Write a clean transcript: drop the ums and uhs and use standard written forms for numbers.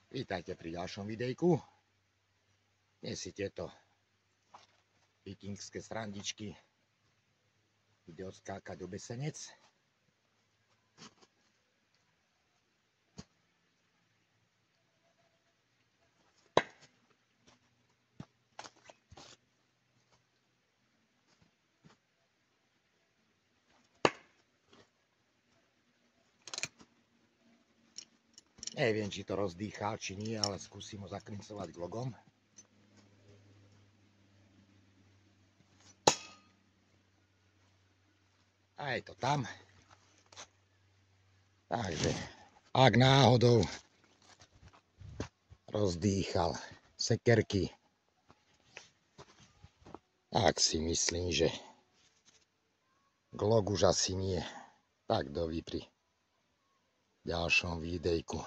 Vítajte pri ďalšom videjku. Dnes si tieto vikingské srandičky ide odskákať do Besenec. Neviem, či to rozdýchal, či nie, ale skúsim ho zaklincovať glogom. A je to tam. Takže, ak náhodou rozdýchal sekerky, tak si myslím, že glog už asi nie. Tak dovi pri ďalšom videjku.